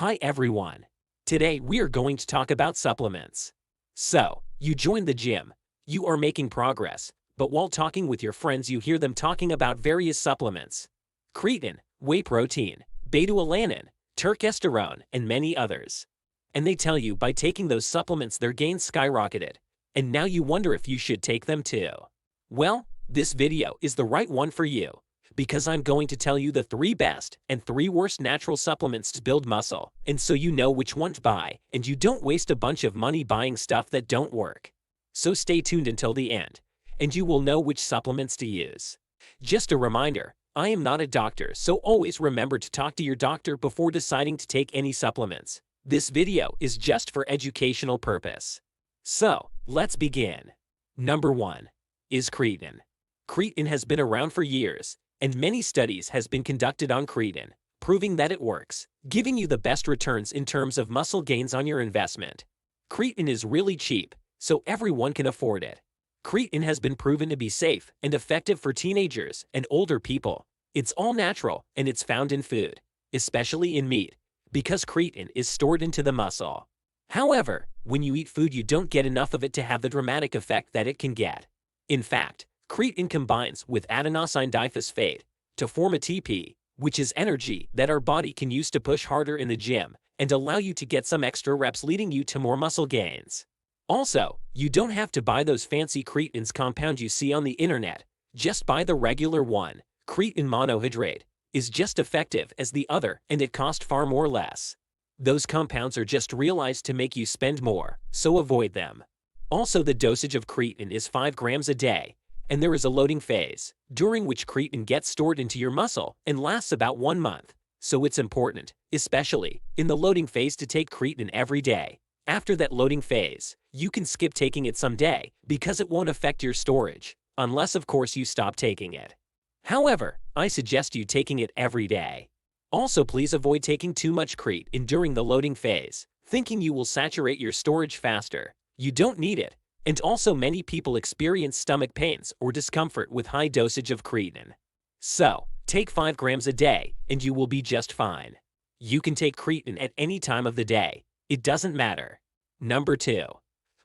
Hi everyone. Today we are going to talk about supplements. So, you joined the gym, you are making progress, but while talking with your friends you hear them talking about various supplements. Creatine, whey protein, beta-alanine, testosterone, and many others. And they tell you by taking those supplements their gains skyrocketed, and now you wonder if you should take them too. Well, this video is the right one for you, because I'm going to tell you the 3 best and 3 worst natural supplements to build muscle, and so you know which one to buy, and you don't waste a bunch of money buying stuff that don't work. So stay tuned until the end, and you will know which supplements to use. Just a reminder, I am not a doctor, so always remember to talk to your doctor before deciding to take any supplements. This video is just for educational purpose. So, let's begin. Number 1 is creatine. Creatine has been around for years, and many studies has been conducted on creatine, proving that it works, giving you the best returns in terms of muscle gains on your investment. Creatine is really cheap, so everyone can afford it. Creatine has been proven to be safe and effective for teenagers and older people. It's all natural and it's found in food, especially in meat, because creatine is stored into the muscle. However, when you eat food you don't get enough of it to have the dramatic effect that it can get. In fact, creatine combines with adenosine diphosphate to form ATP, which is energy that our body can use to push harder in the gym and allow you to get some extra reps, leading you to more muscle gains. Also, you don't have to buy those fancy creatines compound you see on the internet. Just buy the regular one. Creatine monohydrate is just effective as the other, and it costs far more less. Those compounds are just realized to make you spend more, so avoid them. Also, the dosage of creatine is 5 grams a day, and there is a loading phase, during which creatine gets stored into your muscle and lasts about 1 month. So it's important, especially in the loading phase, to take creatine every day. After that loading phase, you can skip taking it someday because it won't affect your storage, unless of course you stop taking it. However, I suggest you taking it every day. Also, please avoid taking too much creatine during the loading phase, thinking you will saturate your storage faster. You don't need it. And also, many people experience stomach pains or discomfort with high dosage of creatine. So, take 5 grams a day and you will be just fine. You can take creatine at any time of the day. It doesn't matter. Number 2.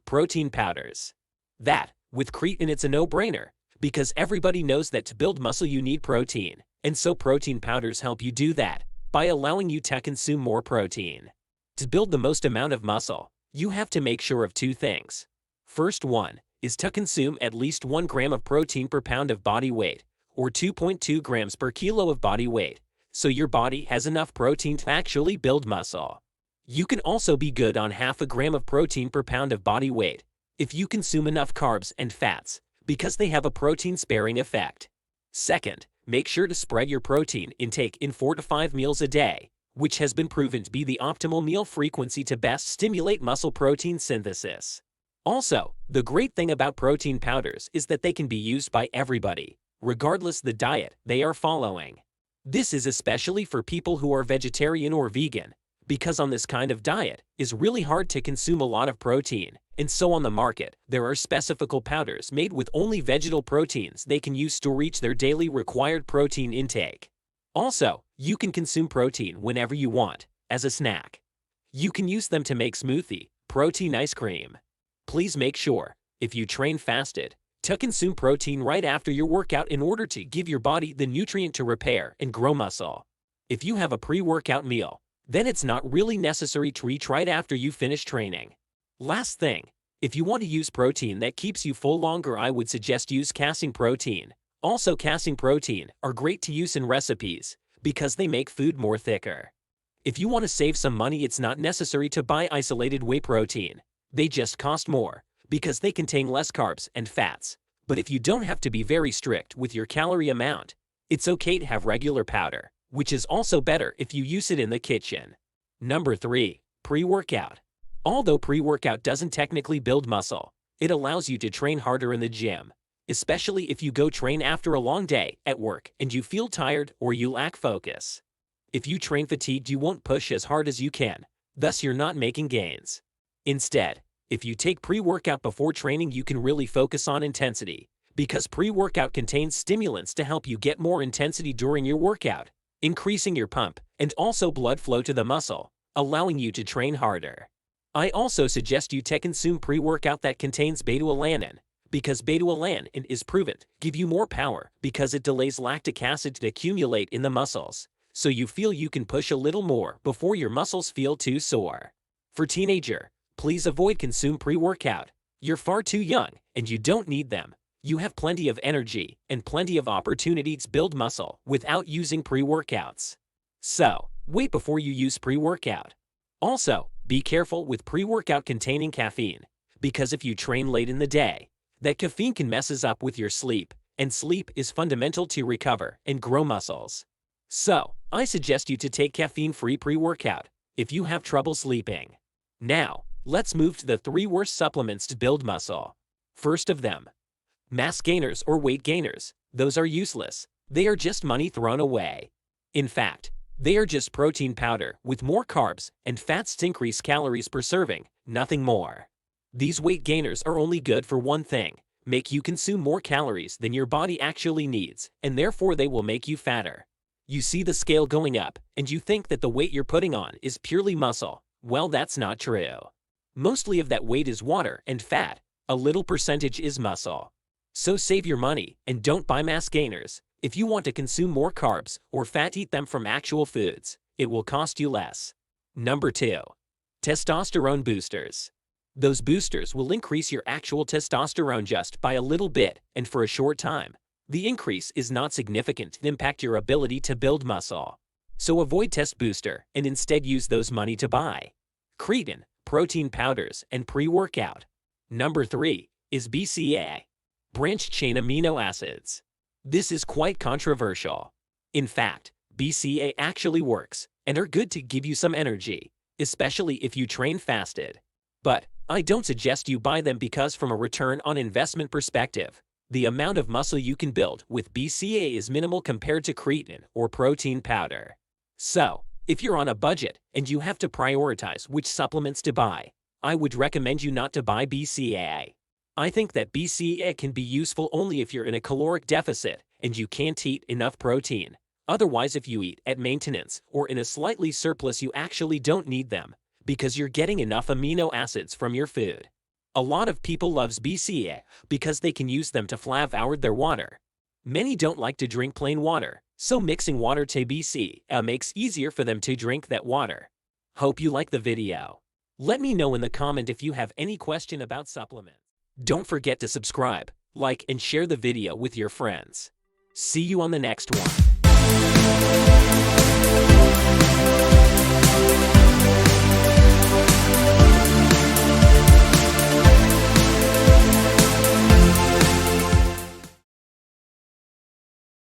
Protein powders. That, with creatine it's a no-brainer, because everybody knows that to build muscle you need protein, and so protein powders help you do that by allowing you to consume more protein. To build the most amount of muscle, you have to make sure of 2 things. First one is to consume at least 1 gram of protein per pound of body weight, or 2.2 grams per kilo of body weight, so your body has enough protein to actually build muscle. You can also be good on half a gram of protein per pound of body weight if you consume enough carbs and fats, because they have a protein-sparing effect. Second, make sure to spread your protein intake in 4 to 5 meals a day, which has been proven to be the optimal meal frequency to best stimulate muscle protein synthesis. Also, the great thing about protein powders is that they can be used by everybody, regardless the diet they are following. This is especially for people who are vegetarian or vegan, because on this kind of diet is really hard to consume a lot of protein, and so on the market there are specific powders made with only vegetal proteins they can use to reach their daily required protein intake. Also, you can consume protein whenever you want, as a snack. You can use them to make smoothie, protein ice cream. Please make sure, if you train fasted, to consume protein right after your workout in order to give your body the nutrient to repair and grow muscle. If you have a pre-workout meal, then it's not really necessary to eat right after you finish training. Last thing, if you want to use protein that keeps you full longer, I would suggest use casein protein. Also, casein protein are great to use in recipes because they make food more thicker. If you want to save some money, it's not necessary to buy isolated whey protein. They just cost more because they contain less carbs and fats. But if you don't have to be very strict with your calorie amount, it's okay to have regular powder, which is also better if you use it in the kitchen. Number 3. Pre-workout. Although pre-workout doesn't technically build muscle, it allows you to train harder in the gym, especially if you go train after a long day at work and you feel tired or you lack focus. If you train fatigued, you won't push as hard as you can, thus you're not making gains. Instead, if you take pre-workout before training, you can really focus on intensity, because pre-workout contains stimulants to help you get more intensity during your workout, increasing your pump and also blood flow to the muscle, allowing you to train harder. I also suggest you to consume pre-workout that contains beta-alanine, because beta-alanine is proven to give you more power because it delays lactic acid to accumulate in the muscles, so you feel you can push a little more before your muscles feel too sore. For teenager, please avoid consume pre-workout. You're far too young and you don't need them. You have plenty of energy and plenty of opportunities to build muscle without using pre-workouts. So, wait before you use pre-workout. Also, be careful with pre-workout containing caffeine, because if you train late in the day, that caffeine can messes up with your sleep, and sleep is fundamental to recover and grow muscles. So, I suggest you to take caffeine-free pre-workout if you have trouble sleeping. Now, let's move to the 3 worst supplements to build muscle. First of them, mass gainers or weight gainers. Those are useless. They are just money thrown away. In fact, they are just protein powder with more carbs and fats to increase calories per serving, nothing more. These weight gainers are only good for one thing: make you consume more calories than your body actually needs, and therefore they will make you fatter. You see the scale going up, and you think that the weight you're putting on is purely muscle. Well, that's not true. Mostly of that weight is water and fat. A little percentage is muscle. So save your money and don't buy mass gainers. If you want to consume more carbs or fat, eat them from actual foods. It will cost you less. Number 2. Testosterone boosters. Those boosters will increase your actual testosterone just by a little bit and for a short time. The increase is not significant to impact your ability to build muscle. So avoid test booster and instead use those money to buy creatine, protein powders, and pre-workout. Number 3 is BCAA, branched-chain amino acids. This is quite controversial. In fact, BCAA actually works and are good to give you some energy, especially if you train fasted. But I don't suggest you buy them because from a return on investment perspective, the amount of muscle you can build with BCAA is minimal compared to creatine or protein powder. So, if you're on a budget and you have to prioritize which supplements to buy, I would recommend you not to buy BCAA. I think that BCAA can be useful only if you're in a caloric deficit and you can't eat enough protein. Otherwise, if you eat at maintenance or in a slightly surplus, you actually don't need them, because you're getting enough amino acids from your food. A lot of people loves BCAA because they can use them to flav out their water. Many don't like to drink plain water, so mixing water to BCAA makes easier for them to drink that water. Hope you like the video. Let me know in the comment if you have any question about supplements. Don't forget to subscribe, like, and share the video with your friends. See you on the next one.